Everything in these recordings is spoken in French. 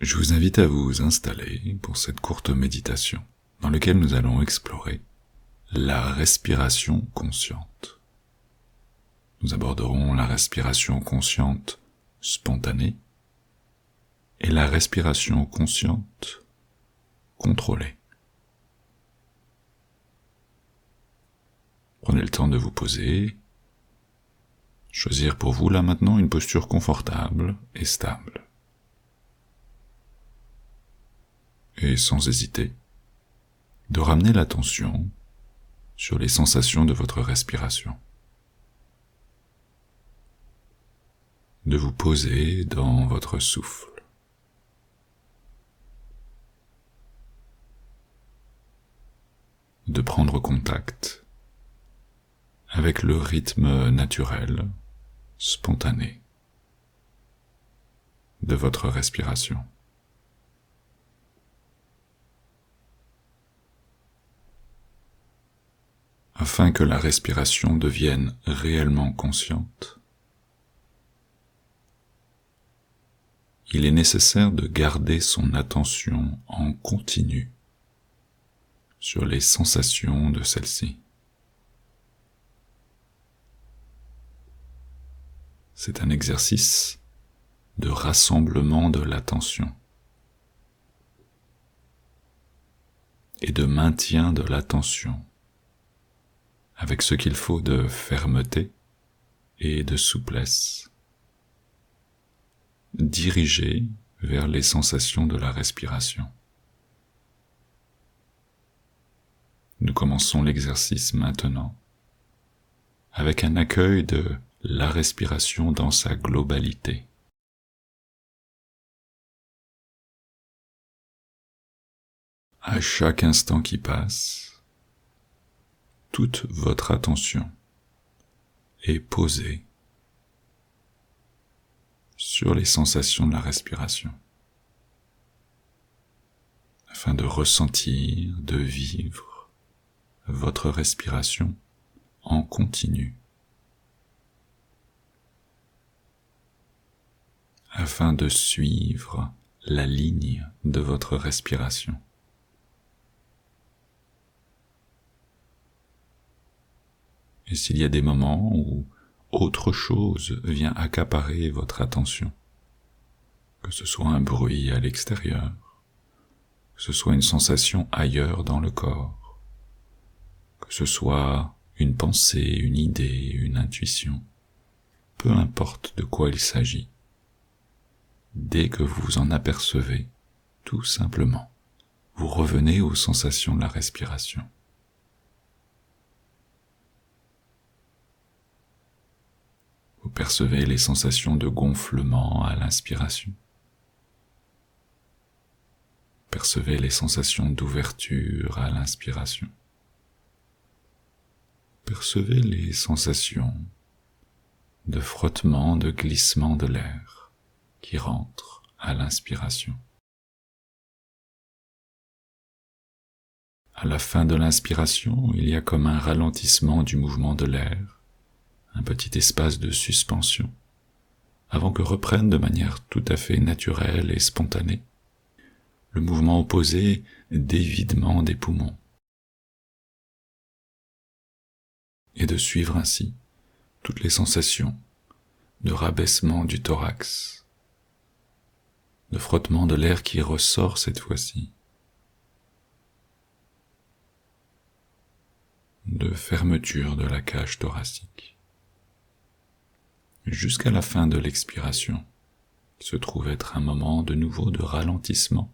Je vous invite à vous installer pour cette courte méditation dans laquelle nous allons explorer la respiration consciente. Nous aborderons la respiration consciente spontanée et la respiration consciente contrôlée. Prenez le temps de vous poser, choisir pour vous là maintenant une posture confortable et stable. Et sans hésiter, de ramener l'attention sur les sensations de votre respiration. De vous poser dans votre souffle. De prendre contact avec le rythme naturel, spontané de votre respiration. Afin que la respiration devienne réellement consciente, il est nécessaire de garder son attention en continu sur les sensations de celle-ci. C'est un exercice de rassemblement de l'attention et de maintien de l'attention avec ce qu'il faut de fermeté et de souplesse, dirigé vers les sensations de la respiration. Nous commençons l'exercice maintenant avec un accueil de la respiration dans sa globalité. À chaque instant qui passe, toute votre attention est posée sur les sensations de la respiration, afin de ressentir, de vivre votre respiration en continu, afin de suivre la ligne de votre respiration. Et s'il y a des moments où autre chose vient accaparer votre attention, que ce soit un bruit à l'extérieur, que ce soit une sensation ailleurs dans le corps, que ce soit une pensée, une idée, une intuition, peu importe de quoi il s'agit, dès que vous vous en apercevez, tout simplement, vous revenez aux sensations de la respiration. Vous percevez les sensations de gonflement à l'inspiration. Percevez les sensations d'ouverture à l'inspiration. Percevez les sensations de frottement, de glissement de l'air qui rentre à l'inspiration. À la fin de l'inspiration, il y a comme un ralentissement du mouvement de l'air, un petit espace de suspension, avant que reprenne de manière tout à fait naturelle et spontanée le mouvement opposé d'évidement des poumons, et de suivre ainsi toutes les sensations de rabaissement du thorax, de frottement de l'air qui ressort cette fois-ci, de fermeture de la cage thoracique, jusqu'à la fin de l'expiration, qui se trouve être un moment de nouveau de ralentissement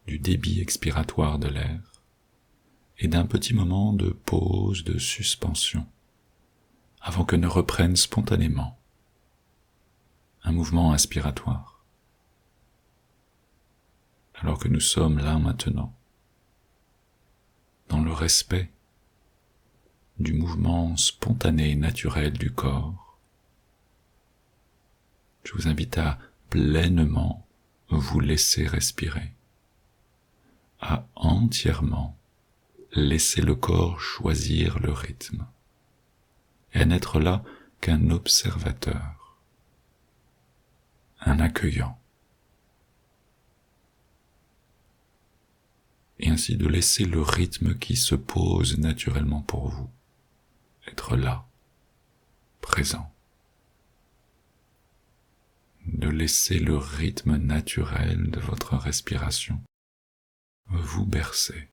du débit expiratoire de l'air, et d'un petit moment de pause, de suspension, avant que ne reprenne spontanément un mouvement inspiratoire. Alors que nous sommes là maintenant, dans le respect du mouvement spontané et naturel du corps, je vous invite à pleinement vous laisser respirer, à entièrement laisser le corps choisir le rythme, et à n'être là qu'un observateur, un accueillant. ainsi de laisser le rythme qui se pose naturellement pour vous être là, présent. De laisser le rythme naturel de votre respiration vous bercer.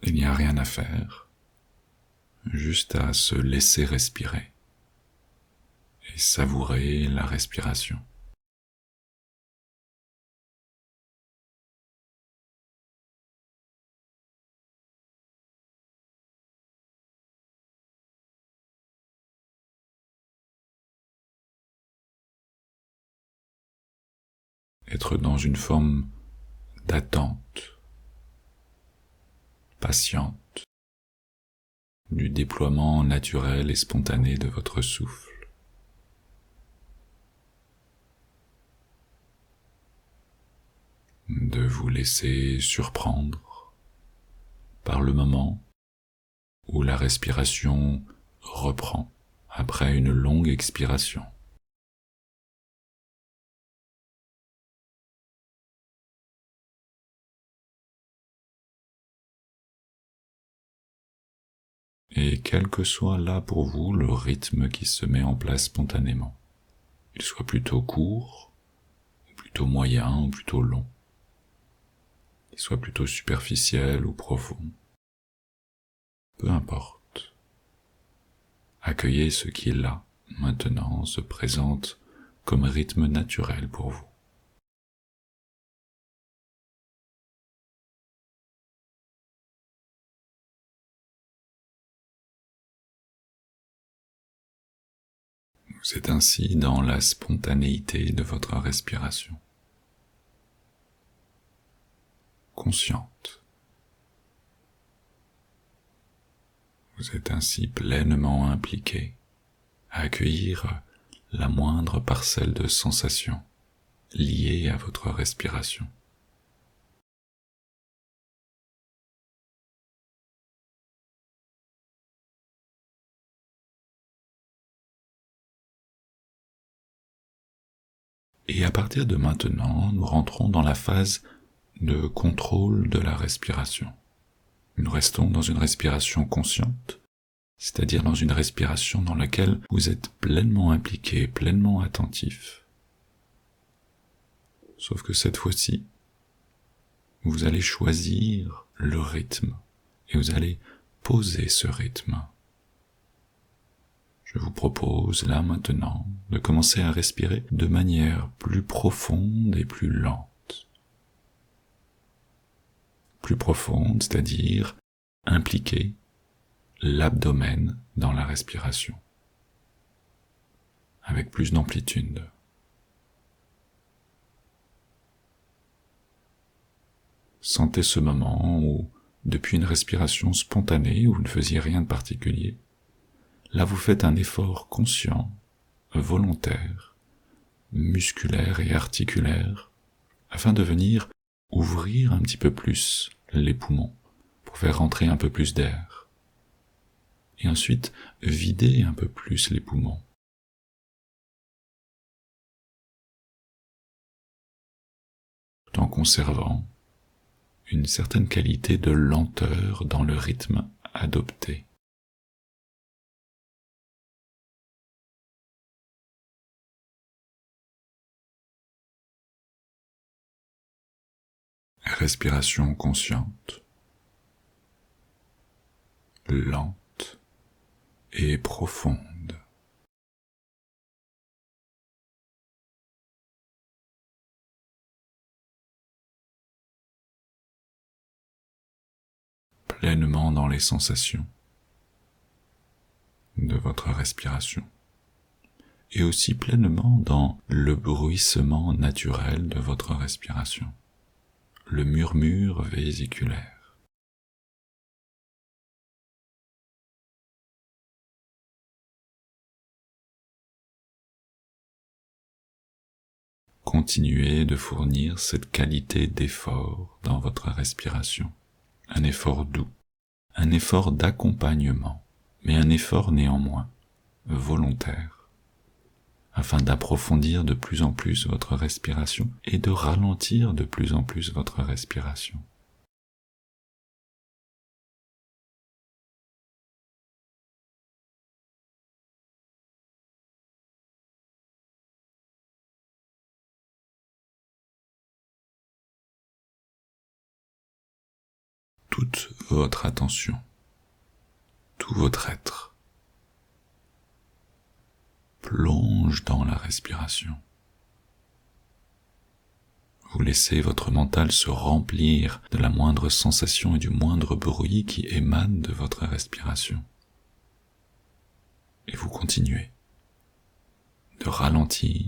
Il n'y a rien à faire, juste à se laisser respirer et savourer la respiration. Être dans une forme d'attente, patiente, du déploiement naturel et spontané de votre souffle. De vous laisser surprendre par le moment où la respiration reprend après une longue expiration. Et quel que soit là pour vous le rythme qui se met en place spontanément, qu'il soit plutôt court, ou plutôt moyen, ou plutôt long, qu'il soit plutôt superficiel ou profond, peu importe. Accueillez ce qui est là, maintenant, se présente comme rythme naturel pour vous. Vous êtes ainsi dans la spontanéité de votre respiration, consciente. Vous êtes ainsi pleinement impliqué à accueillir la moindre parcelle de sensation liée à votre respiration. Et à partir de maintenant, nous rentrons dans la phase de contrôle de la respiration. Nous restons dans une respiration consciente, c'est-à-dire dans une respiration dans laquelle vous êtes pleinement impliqué, pleinement attentif. Sauf que cette fois-ci, vous allez choisir le rythme et vous allez poser ce rythme. Je vous propose là maintenant de commencer à respirer de manière plus profonde et plus lente. Plus profonde, c'est-à-dire impliquer l'abdomen dans la respiration, avec plus d'amplitude. Sentez ce moment où, depuis une respiration spontanée où vous ne faisiez rien de particulier, là vous faites un effort conscient, volontaire, musculaire et articulaire, afin de venir ouvrir un petit peu plus les poumons, pour faire rentrer un peu plus d'air, et ensuite vider un peu plus les poumons. Tout en conservant une certaine qualité de lenteur dans le rythme adopté. Respiration consciente, lente et profonde. Pleinement dans les sensations de votre respiration et aussi pleinement dans le bruissement naturel de votre respiration, le murmure vésiculaire. Continuez de fournir cette qualité d'effort dans votre respiration, un effort doux, un effort d'accompagnement mais un effort néanmoins, volontaire, afin d'approfondir de plus en plus votre respiration et de ralentir de plus en plus votre respiration. Toute votre attention, tout votre être, plonge dans la respiration. Vous laissez votre mental se remplir de la moindre sensation et du moindre bruit qui émane de votre respiration. Et vous continuez de ralentir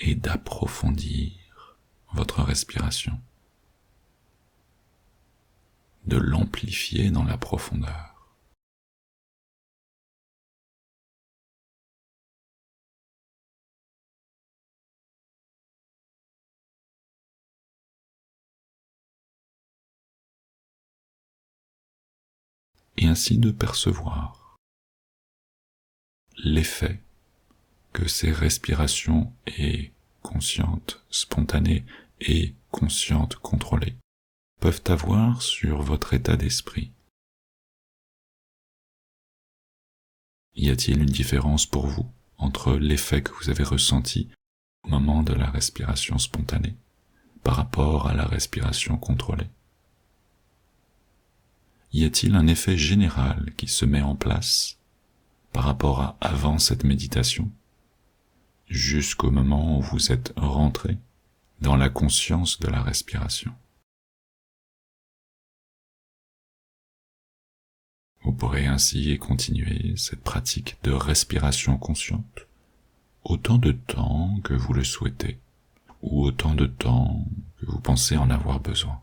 et d'approfondir votre respiration, de l'amplifier dans la profondeur. Et ainsi de percevoir l'effet que ces respirations et conscientes, spontanées et conscientes, contrôlées, peuvent avoir sur votre état d'esprit. Y a-t-il une différence pour vous entre l'effet que vous avez ressenti au moment de la respiration spontanée par rapport à la respiration contrôlée? Y a-t-il un effet général qui se met en place par rapport à avant cette méditation, jusqu'au moment où vous êtes rentré dans la conscience de la respiration? Vous pourrez ainsi continuer cette pratique de respiration consciente autant de temps que vous le souhaitez, ou autant de temps que vous pensez en avoir besoin.